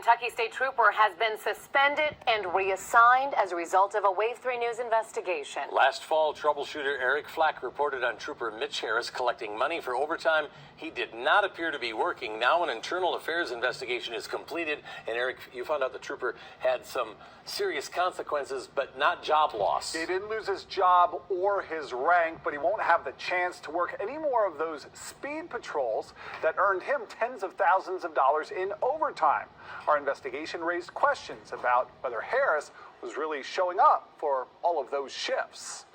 Kentucky State Trooper has been suspended and reassigned as a result of a Wave 3 News investigation. Last fall, troubleshooter Eric Flack reported on Trooper Mitch Harris collecting money for overtime he did not appear to be working. Now an internal affairs investigation is completed, and Eric, you found out the trooper had some serious consequences, but not job loss. He didn't lose his job or his rank, but he won't have the chance to work any more of those speed patrols that earned him tens of thousands of dollars in overtime. Our investigation raised questions about whether Harris was really showing up for all of those shifts.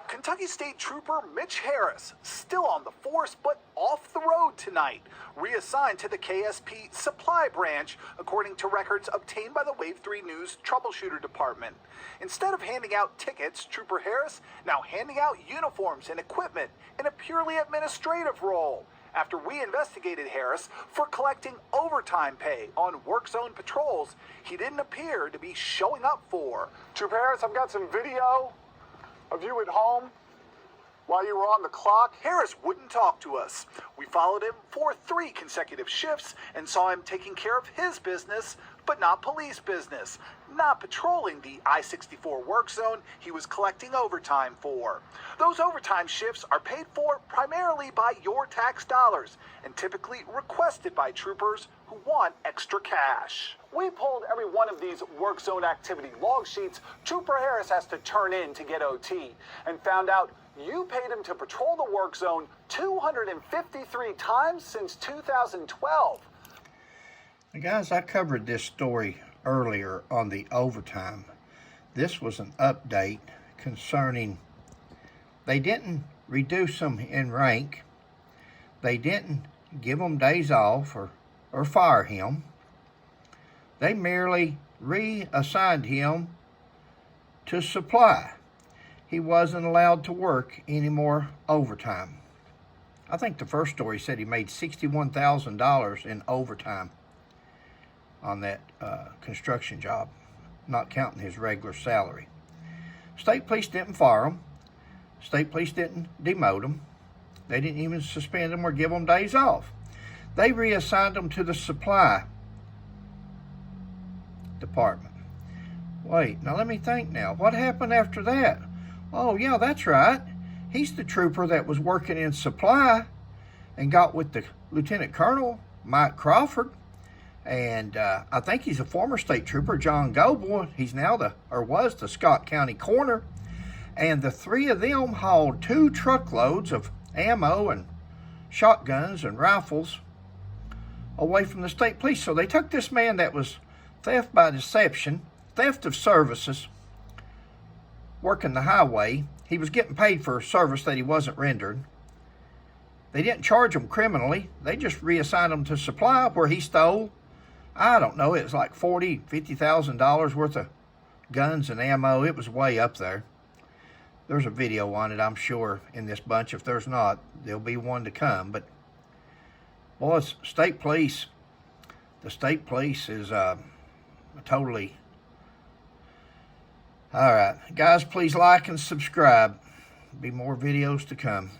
Kentucky State Trooper Mitch Harris, still on the force but off the road tonight, reassigned to the KSP supply branch, according to records obtained by the Wave 3 News troubleshooter department. Instead of handing out tickets, Trooper Harris now handing out uniforms and equipment in a purely administrative role, after we investigated Harris for collecting overtime pay on work zone patrols he didn't appear to be showing up for. Trooper Harris, I've got some video of you at home while you were on the clock. Harris wouldn't talk to us. We followed him for 3 consecutive shifts and saw him taking care of his business, but not police business, not patrolling the I-64 work zone he was collecting overtime for. Those overtime shifts are paid for primarily by your tax dollars and typically requested by troopers who want extra cash. We pulled every one of these work zone activity log sheets Trooper Harris has to turn in to get OT, and found out you paid him to patrol the work zone 253 times since 2012. Guys, I covered this story earlier on the overtime. This was an update concerning they didn't reduce them in rank. They didn't give him days off or fire him. They merely reassigned him to supply. He wasn't allowed to work any more overtime. I think the first story said he made $61,000 in overtime on that construction job, not counting his regular salary. State police didn't fire him. State police didn't demote him. They didn't even suspend him or give him days off. They reassigned him to the supply department. Wait, now let me think now. What happened after that? Oh, yeah, that's right. He's the trooper that was working in supply and got with the Lieutenant Colonel, Mike Crawford. And I think he's a former state trooper, John Goble. He's now was the Scott County coroner. And the 3 of them hauled 2 truckloads of ammo and shotguns and rifles away from the state police. So they took this man that was theft by deception, theft of services, working the highway. He was getting paid for a service that he wasn't rendering. They didn't charge him criminally. They just reassigned him to supply, where he stole, I don't know, it was like $40,000, $50,000 worth of guns and ammo. It was way up there. There's a video on it, I'm sure, in this bunch. If there's not, there'll be one to come. But, boys, state police, the state police is totally... All right. Guys, please like and subscribe. Be more videos to come.